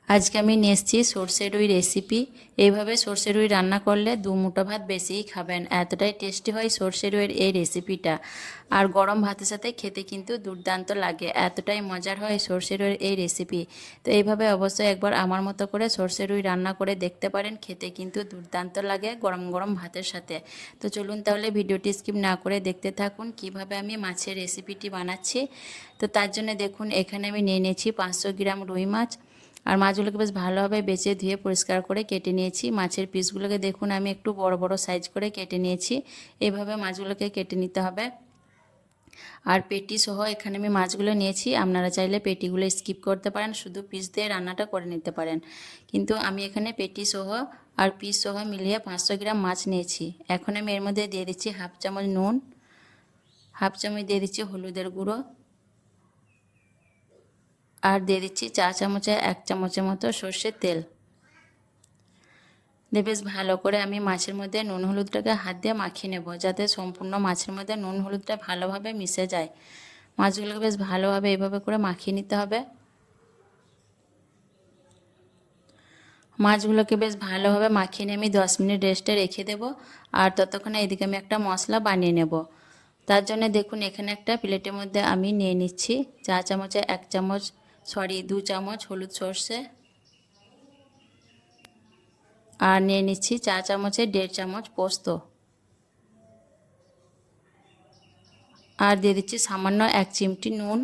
আজকে আমি নিয়ে এসেছি সর্ষে রুই রেসিপি। এইভাবে সর্ষে রুই রান্না করলে দু মুঠো ভাত বেশিই খাবেন, এতটাই টেস্টি হয় সর্ষে রুইয়ের এই রেসিপিটা। আর গরম ভাতের সাথে খেতে কিন্তু দুর্দান্ত লাগে, এতটাই মজার হয় সর্ষে রুইয়ের এই রেসিপি। তো এইভাবে অবশ্যই একবার আমার মতো করে সর্ষে রুই রান্না করে দেখতে পারেন, খেতে কিন্তু দুর্দান্ত লাগে গরম গরম ভাতের সাথে। তো চলুন তাহলে ভিডিওটি স্কিপ না করে দেখতে থাকুন কিভাবে আমি মাছের রেসিপিটি বানাচ্ছি। তো তার জন্য দেখুন এখানে আমি নিয়ে নিয়েছি 500 গ্রাম রুই মাছ। আর মাছগুলোকে বেশ ভালোভাবে বেছে ধুয়ে পরিষ্কার করে কেটে নিয়েছি। মাছের পিসগুলোকে দেখুন আমি একটু বড় বড় সাইজ করে কেটে নিয়েছি। এইভাবে মাছগুলোকে কেটে নিতে হবে। আর পেটি সহ এখানে আমি মাছগুলো নিয়েছি, আপনারা চাইলে পেটিগুলো স্কিপ করতে পারেন, শুধু পিস দিয়ে রান্নাটা করে নিতে পারেন। কিন্তু আমি এখানে পেটি সহ আর পিস সহ মিলিয়ে 500 গ্রাম মাছ নিয়েছি। এখন আমি এর মধ্যে দিয়ে দিচ্ছি হাফ চামচ নুন, হাফ চামচ দিয়ে দিচ্ছি হলুদের গুঁড়ো, আর দিয়ে দিচ্ছি চা চামচে 1 চামচের মতো সর্ষের তেল। দিয়ে বেশ ভালো করে আমি মাছের মধ্যে নুন হলুদটাকে হাত দিয়ে মাখিয়ে নেব, যাতে সম্পূর্ণ মাছের মধ্যে নুন হলুদটা ভালোভাবে মিশে যায়। মাছগুলোকে বেশ ভালোভাবে এইভাবে করে মাখিয়ে নিতে হবে। মাছগুলোকে বেশ ভালোভাবে মাখিয়ে নিয়ে আমি 10 মিনিট রেস্টে রেখে দেব। আর ততক্ষণে এদিকে আমি একটা মশলা বানিয়ে নেব। তার জন্য দেখুন এখানে একটা প্লেটের মধ্যে আমি নিয়ে নিচ্ছি চা চামচে 2 চামচ হলুদ সর্ষে, আর নিয়ে নিচ্ছি চা চামচে 1.5 চামচ পোস্ত, আর দিয়ে দিচ্ছি সামান্য 1 চিমটি নুন,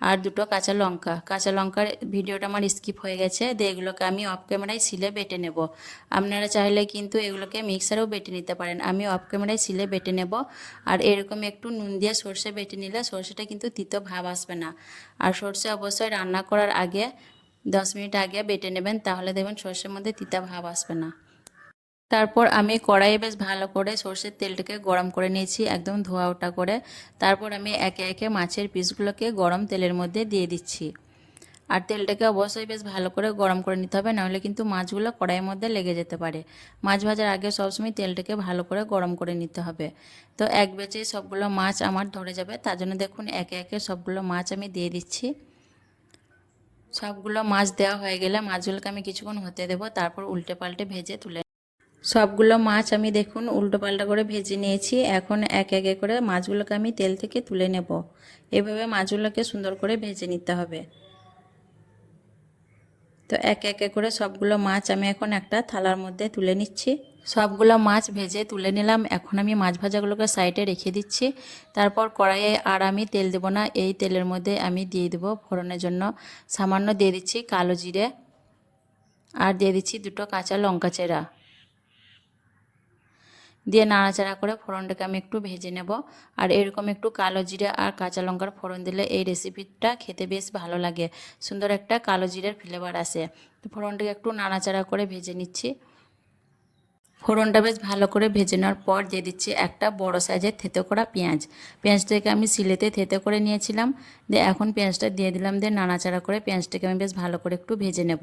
আর 2টো কাঁচা লঙ্কা। কাঁচা লঙ্কার ভিডিওটা আমার স্কিপ হয়ে গেছে, দিয়ে এগুলোকে আমি অফ ক্যামেরায় সিলে বেটে নেব। আপনারা চাইলে কিন্তু এগুলোকে মিক্সারেও বেটে নিতে পারেন, আমি অফ ক্যামেরায় সিলে বেটে নেব। আর এরকম একটু নুন দিয়ে সর্ষে বেটে নিলে সর্ষেটা কিন্তু তিতো ভাব আসবে না। আর সর্ষে অবশ্যই রান্না করার আগে 10 মিনিট আগে বেটে নেবেন, তাহলে দেখবেন সর্ষের মধ্যে তিতা ভাব আসবে না। তারপর আমি কড়াইয়ে বেশ ভালো করে সর্ষের তেলটাকে গরম করে নিয়েছি, একদম ধোয়া ওঠা করে। তারপর আমি একে একে মাছের পিসগুলোকে গরম তেলের মধ্যে দিয়ে দিচ্ছি। আর তেলটাকে অবশ্যই বেশ ভালো করে গরম করে নিতে হবে, নাহলে কিন্তু মাছগুলো কড়াইয়ের মধ্যে লেগে যেতে পারে। মাছ ভাজার আগে সবসময় তেলটাকে ভালো করে গরম করে নিতে হবে। তো এক বেচেই সবগুলো মাছ আমার ধরে যাবে, তার জন্য দেখুন একে একে সবগুলো মাছ আমি দিয়ে দিচ্ছি। সবগুলো মাছ দেওয়া হয়ে গেলে মাছগুলোকে আমি কিছুক্ষণ হতে দেবো, তারপর উল্টে পাল্টে ভেজে তুলে সবগুলো মাছ আমি দেখুন উল্টো পাল্টা করে ভেজে নিয়েছি। এখন এক একে করে মাছগুলোকে আমি তেল থেকে তুলে নেব। এভাবে মাছগুলোকে সুন্দর করে ভেজে নিতে হবে। তো এক একে করে সবগুলো মাছ আমি এখন একটা থালার মধ্যে তুলে নিচ্ছি। সবগুলো মাছ ভেজে তুলে নিলাম। এখন আমি মাছ ভাজাগুলোকে সাইডে রেখে দিচ্ছি। তারপর কড়াইয়ে আর আমি তেল দেবো না, এই তেলের মধ্যে আমি দিয়ে দেবো ফোড়নের জন্য সামান্য দিয়ে দিচ্ছি কালো জিরে, আর দিয়ে দিচ্ছি 2টো কাঁচা লঙ্কা চেরা। দিয়ে নাড়াচাড়া করে ফোড়নটাকে আমি একটু ভেজে নেব। আর এরকম একটু কালো জিরে আর কাঁচা লঙ্কার ফোড়ন দিলে এই রেসিপিটা খেতে বেশ ভালো লাগে, সুন্দর একটা কালো জিরের ফ্লেভার আসে। তো ফোড়নটাকে একটু নাড়াচাড়া করে ভেজে নিচ্ছি। ফোড়নটা বেশ ভালো করে ভেজে নেওয়ার পর দিয়ে দিচ্ছি একটা বড় সাইজের থেতো করা পেঁয়াজ। পেঁয়াজটাকে আমি সিলেতে থেতো করে নিয়েছিলাম। দিয়ে এখন পেঁয়াজটা দিয়ে দিলাম, দিয়ে নাড়াচাড়া করে পেঁয়াজটাকে আমি বেশ ভালো করে একটু ভেজে নেব,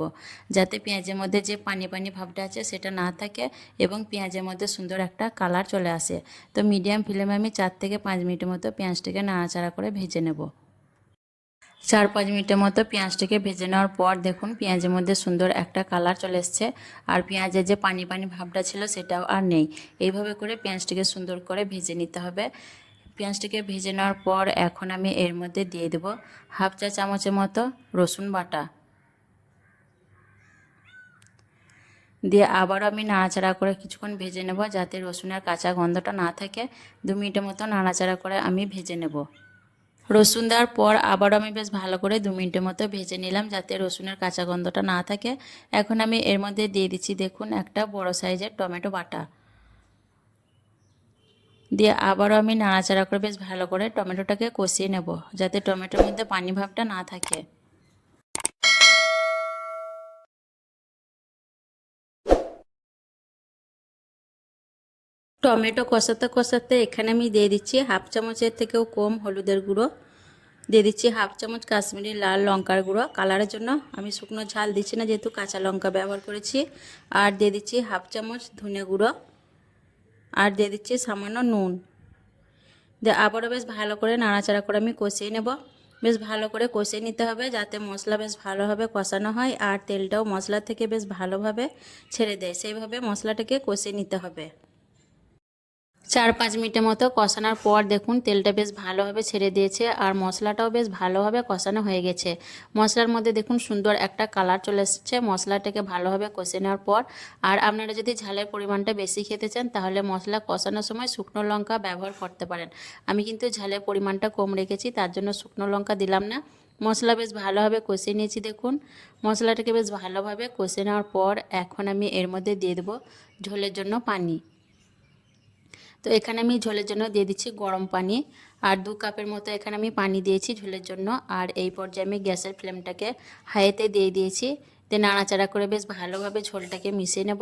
যাতে পেঁয়াজের মধ্যে যে পানি পানি ভাবটা আছে সেটা না থাকে এবং পেঁয়াজের মধ্যে সুন্দর একটা কালার চলে আসে। তো মিডিয়াম ফ্লেমে আমি 4 থেকে 5 মিনিটের মতো পেঁয়াজটাকে নাড়াচাড়া করে ভেজে নেব। 4-5 মিনিটের মতো পেঁয়াজটাকে ভেজে নেওয়ার পর দেখুন পেঁয়াজের মধ্যে সুন্দর একটা কালার চলে এসছে, আর পেঁয়াজের যে পানি পানি ভাবটা ছিল সেটাও আর নেই। এইভাবে করে পেঁয়াজটাকে সুন্দর করে ভেজে নিতে হবে। পেঁয়াজটাকে ভেজে নেওয়ার পর এখন আমি এর মধ্যে দিয়ে দেব হাফ চা চামচের মতো রসুন বাটা। দিয়ে আবারও আমি নাড়াচাড়া করে কিছুক্ষণ ভেজে নেব, যাতে রসুনের কাঁচা গন্ধটা না থাকে। 2 মিনিটের মতো নাড়াচাড়া করে আমি ভেজে নেব। রসুন দেওয়ার পর আবারও আমি বেশ ভালো করে 2 মিনিটের মতো ভেজে নিলাম, যাতে রসুনের কাঁচা গন্ধটা না থাকে। এখন আমি এর মধ্যে দিয়ে দিচ্ছি দেখুন একটা বড় সাইজের টমেটো বাটা। দিয়ে আবারও আমি নাড়াচাড়া করে বেশ ভালো করে টমেটোটাকে কষিয়ে নেব, যাতে টমেটোর মধ্যে পানি ভাবটা না থাকে। টমেটো কষাতে কষাতে এখানে আমি দিয়ে দিচ্ছি হাফ চামচের থেকেও কম হলুদের গুঁড়ো, দিয়ে দিচ্ছি হাফ চামচ কাশ্মীরি লাল লঙ্কার গুঁড়ো কালারের জন্য, আমি শুকনো ঝাল দিচ্ছি না যেহেতু কাঁচা লঙ্কা ব্যবহার করেছি। আর দিয়ে দিচ্ছি হাফ চামচ ধনে গুঁড়ো, আর দিয়ে দিচ্ছি সামান্য নুন। দিয়ে আবারও বেশ ভালো করে নাড়াচাড়া করে আমি কষিয়ে নেব। বেশ ভালো করে কষিয়ে নিতে হবে, যাতে মশলা বেশ ভালোভাবে কষানো হয় আর তেলটাও মশলা থেকে বেশ ভালোভাবে ছেড়ে দেয়, সেইভাবে মশলাটাকে কষিয়ে নিতে হবে। 4-5 মিনিটের মতো কষানোর পর দেখুন তেলটা বেশ ভালোভাবে ছেড়ে দিয়েছে আর মশলাটাও বেশ ভালোভাবে কষানো হয়ে গেছে। মশলার মধ্যে দেখুন সুন্দর একটা কালার চলে এসেছে মশলাটাকে ভালোভাবে কষে নেওয়ার পর। আর আপনারা যদি ঝালের পরিমাণটা বেশি খেতে চান তাহলে মশলা কষানোর সময় শুকনো লঙ্কা ব্যবহার করতে পারেন। আমি কিন্তু ঝালের পরিমাণটা কম রেখেছি, তার জন্য শুকনো লঙ্কা দিলাম না। মশলা বেশ ভালোভাবে কষিয়ে নিয়েছি। দেখুন মশলাটাকে বেশ ভালোভাবে কষে নেওয়ার পর এখন আমি এর মধ্যে দিয়ে দেবো ঝোলের জন্য পানি। তো এখানে আমি ঝোলের জন্য দিয়ে দিচ্ছি গরম পানি, আর 2 কাপের মতো এখানে আমি পানি দিয়েছি ঝোলের জন্য। আর এই পর্যায়ে আমি গ্যাসের ফ্লেমটাকে হাইতে দিয়ে দিয়েছি। দিয়ে নাড়াচাড়া করে বেশ ভালোভাবে ঝোলটাকে মিশিয়ে নেব।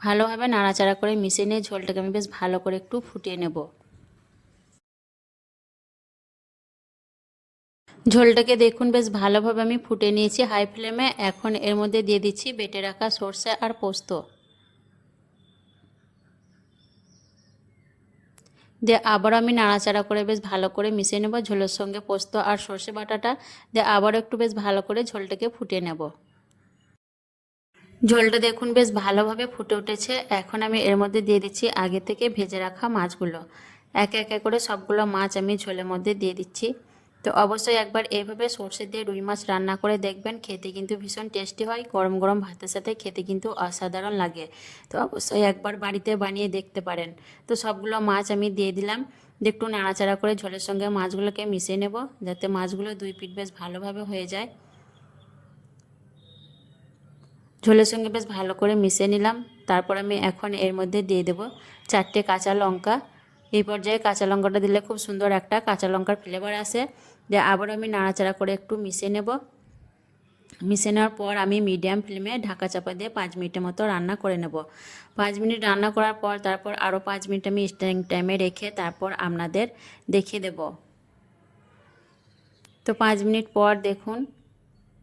ভালোভাবে নাড়াচাড়া করে মিশিয়ে নিয়ে ঝোলটাকে আমি বেশ ভালো করে একটু ফুটিয়ে নেব। ঝোলটাকে দেখুন বেশ ভালোভাবে আমি ফুটিয়ে নিয়েছি হাই ফ্লেমে। এখন এর মধ্যে দিয়ে দিচ্ছি বেটে রাখা সরষে আর পোস্ত। দিয়ে আবারও আমি নাড়াচাড়া করে বেশ ভালো করে মিশিয়ে নেব ঝোলের সঙ্গে পোস্ত আর সর্ষে বাটাটা। দিয়ে আবারও একটু বেশ ভালো করে ঝোলটাকে ফুটিয়ে নেব। ঝোলটা দেখুন বেশ ভালোভাবে ফুটে উঠেছে। এখন আমি এর মধ্যে দিয়ে দিচ্ছি আগে থেকে ভেজে রাখা মাছগুলো। একে একে করে সবগুলো মাছ আমি ঝোলের মধ্যে দিয়ে দিচ্ছি। তো অবশ্যই একবার এইভাবে সর্ষে দিয়ে রুই মাছ রান্না করে দেখবেন, খেতে কিন্তু ভীষণ টেস্টি হয়। গরম গরম ভাতের সাথে খেতে কিন্তু অসাধারণ লাগে। তো অবশ্যই একবার বাড়িতে বানিয়ে দেখতে পারেন। তো সবগুলো মাছ আমি দিয়ে দিলাম। একটু নাড়াচাড়া করে ঝোলের সঙ্গে মাছগুলোকে মিশিয়ে নেব, যাতে মাছগুলো 2 পিঠ বেশ ভালোভাবে হয়ে যায়। ঝোলের সঙ্গে বেশ ভালো করে মিশিয়ে নিলাম। তারপর আমি এখন এর মধ্যে দিয়ে দেব 4টে কাঁচা লঙ্কা। এই পর্যায়ে কাঁচা লঙ্কাটা দিলে খুব সুন্দর একটা কাঁচা লঙ্কার ফ্লেভার আসে। যে আবার আমি নাড়াচাড়া করে একটু মিশিয়ে নেব। মিশিয়ে নেওয়ার পর আমি মিডিয়াম ফ্লেমে ঢাকা চাপা দিয়ে 5 মিনিটের মতো রান্না করে নেব। 5 মিনিট রান্না করার পর তারপর আরও 5 মিনিট আমি স্ট্যান্ডিং টাইমে রেখে তারপর আপনাদের দেখিয়ে দেব। তো 5 মিনিট পর দেখুন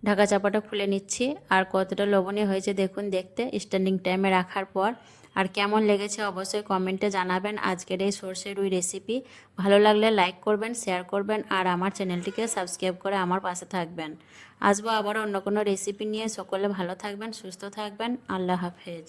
ঢাকা চাপাটা খুলে নিচ্ছি। আর কতটা লবণীয় হয়েছে দেখুন দেখতে স্ট্যান্ডিং টাইমে রাখার পর। আর কেমন লেগেছে অবশ্যই কমেন্টে জানাবেন আজকের এই সর্ষে রুই রেসিপি। ভালো লাগলে লাইক করবেন, শেয়ার করবেন আর আমার চ্যানেলটিকে সাবস্ক্রাইব করে আমার পাশে থাকবেন। আসবো আবার অন্য কোনো রেসিপি নিয়ে। সকলে ভালো থাকবেন, সুস্থ থাকবেন। আল্লাহ হাফেজ।